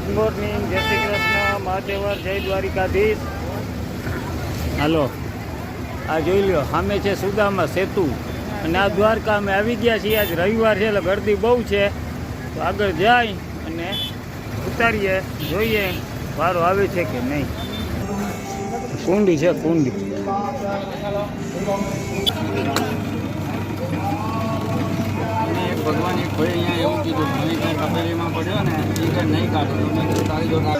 Good morning, જય શ્રી કૃષ્ણ, મહાદેવર, જય દ્વારિકાધીશ. હાલો, આ જોઈ લો, સામે છે સુદામા સેતુ અને આ દ્વારકા અમે આવી ગયા છીએ. આજ રવિવાર છે એટલે ગરદી બહુ છે, તો આગળ જાય અને ઉતારીએ, જોઈએ વારો આવે છે કે નહીં. કુંડી છે, કુંડી. ભગવાન એક ભાઈ અહીંયા એવું કીધું, મને કાંઈ તપેલીમાં પડ્યો ને એ કાંઈ નહીં કાઢ્યો, મેં તારી જોડે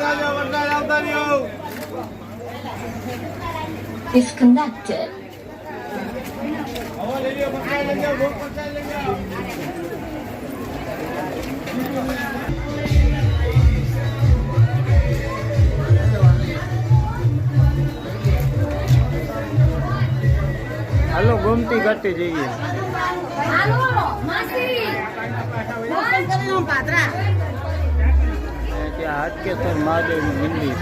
disconnected. હાલો, ગોમતી ઘાટે જઈએ. ત્યાં હાટકેશ્વર મહાદેવનું મંદિર.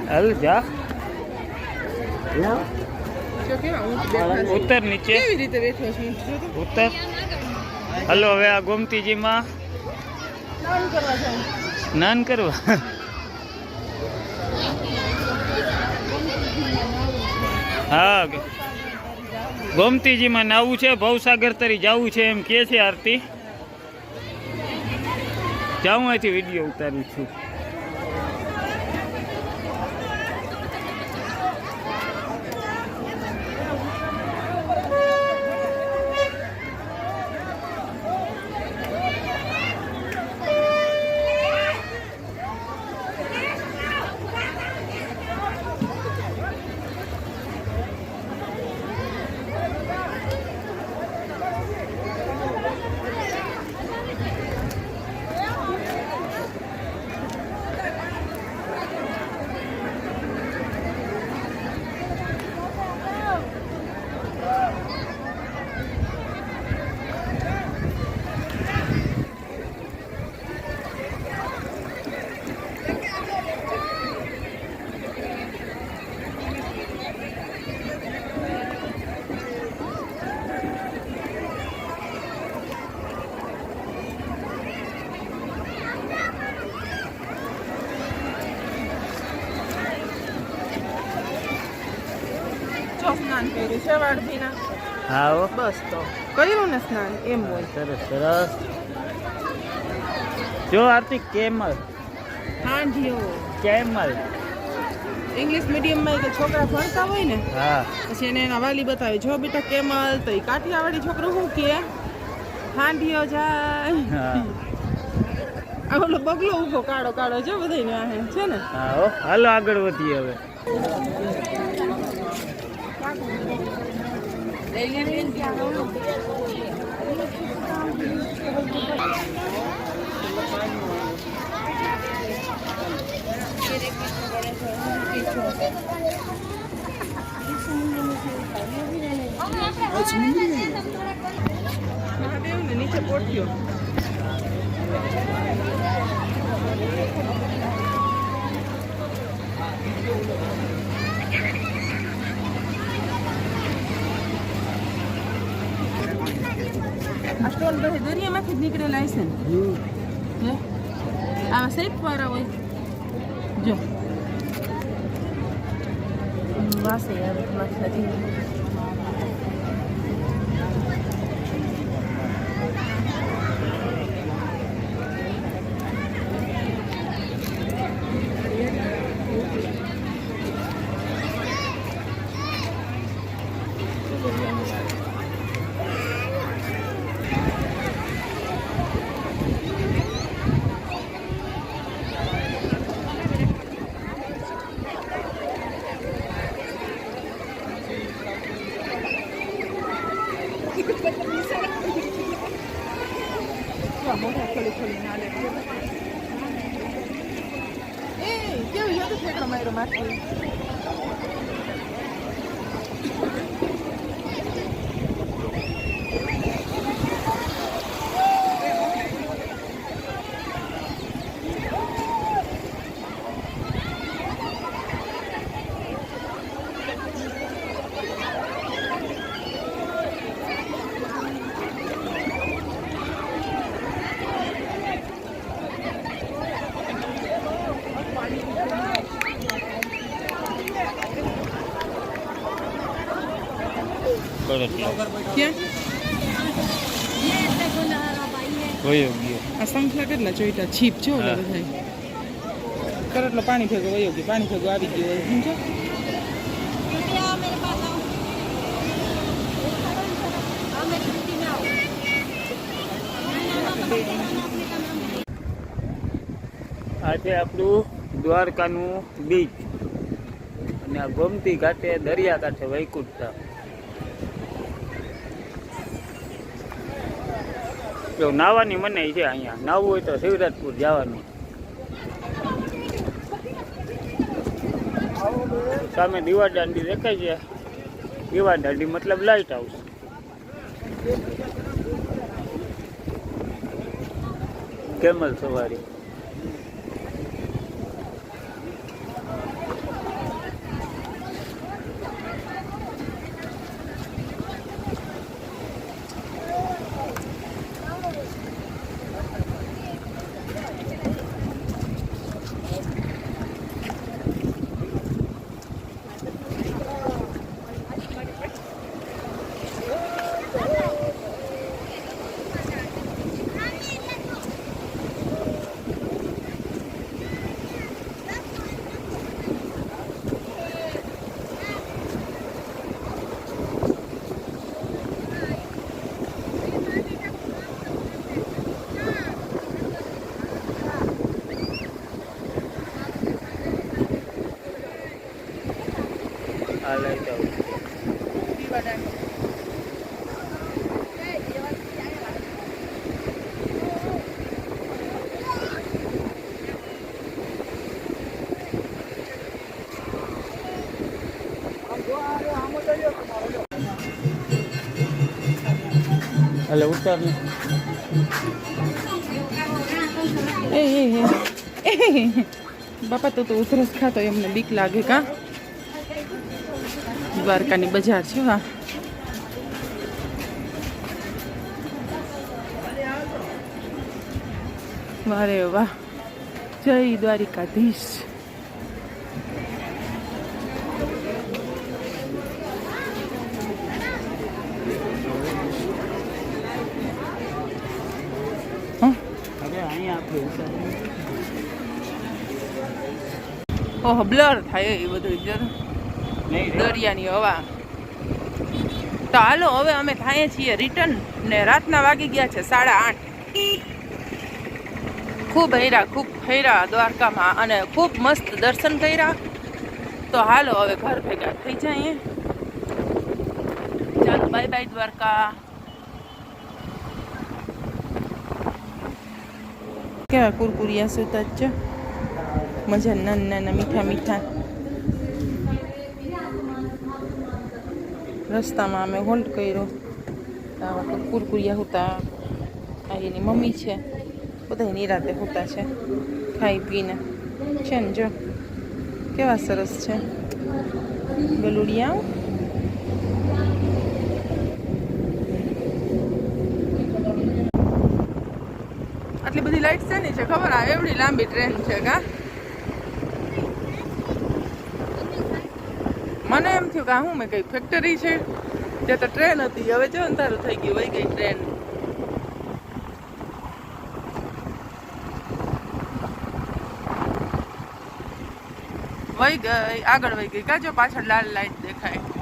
હાલ જા, ઉત્તર નીચે ઉત્તર. હલો, હવે આ ગોમતીજીમાં સ્નાન કરવા. હા, ગોમતીજીમાં નાવું છે, ભવસાગર તરી જવું છે એમ કે છે આરતી. જાઉં અહીંથી વિડીયો ઉતારું છું. સ્નાન કર્યું છે વાળભીના. હા, બસ તો કર્યું ને સ્નાન, એમ હોય. સરસ સરસ. જો આરતી, કેમલ. હા જીઓ, કેમલ ઇંગ્લિશ મીડિયમમાં કે છોકરા ભણતા હોય ને, હા, પછી એને એના વાલી બતાવે, જો બેટા કેમલ, તો એ કાઠિયાવાડી છોકરો શું કે હાંઢિયો જાય. હા. આ ઓલો બગલો ઊભો કાળો કાળો જો બધાને આ છે ને. હા હો, હાલો આગળ વધીએ હવે. મહાદેવ ને નીચે પોટ્યો. આ સ્ટોન પછી દરિયામાંથી જ નીકળેલા હશે ને. આવા શેપ વાળા હોય જો. વાસે આવે માછલી. તો ઠેકડો માર્યો માથે. ક્યાં આ સંખલા કેટલા ચોઈટા છીપ છે ઓલા બધા કરટલો પાણી ભેગો વયો ગયો પાણી ભેગો આવી ગયો સમજો આ છે આપણું દ્વારકાનું બીચ અને આ ગોમતી ઘાટે દરિયા કાંઠે વૈકુંઠ જો નાવાની મનાઈ છે અહીંયા નાવું હોય તો શિવરાજપુર જવાનું સામે દીવા દાંડી દેખાય છે દીવા દાંડી મતલબ લાઇટ હાઉસ કેમલ સવારી આ લાઈટ હાઉસ એટલે ઉતાર બાપા તો ઉધરસ ખાતો એમને બીક લાગે કા દ્વારકાની બજાર છે હા વારે વાહ જય દ્વારિકાધીશ હવે અહીંયા આપણે ઓહો બ્લર થાય એ બધું જર નહીં દરિયાની હવા તો હાલો હવે અમે થાય છીએ રિટર્ન ને રાતના વાગી ગયા છે 8:30 ખૂબ હૈરા દ્વારકામાં અને ખૂબ મસ્ત દર્શન કર્યા તો હાલો હવે ઘર ભેગા થઈ જાય ચાલો બાય બાય દ્વારકા કેવા કુરકુરિયા સુતા જ છે મજા નાના મીઠા મીઠા રસ્તામાં અમે હોલ્ડ કર્યો આવા કુરકુરિયા હતા આ એની મમ્મી છે બધા નિરાતે હોતા છે ખાઈ પીને છે ને જો કેવા સરસ છે ગલુડિયા આટલી બધી લાઈટ છે ને છે ખબર આ એવડી લાંબી ટ્રેન છે કા મને એમ થયું કે હું મેં કઈ ફેક્ટરી છે ત્યાં તો ટ્રેન હતી હવે જો અંધારું થઈ ગયું વહી ગઈ ટ્રેન વહી ગઈ આગળ વહી ગઈ કાજો પાછળ લાલ લાઈટ દેખાય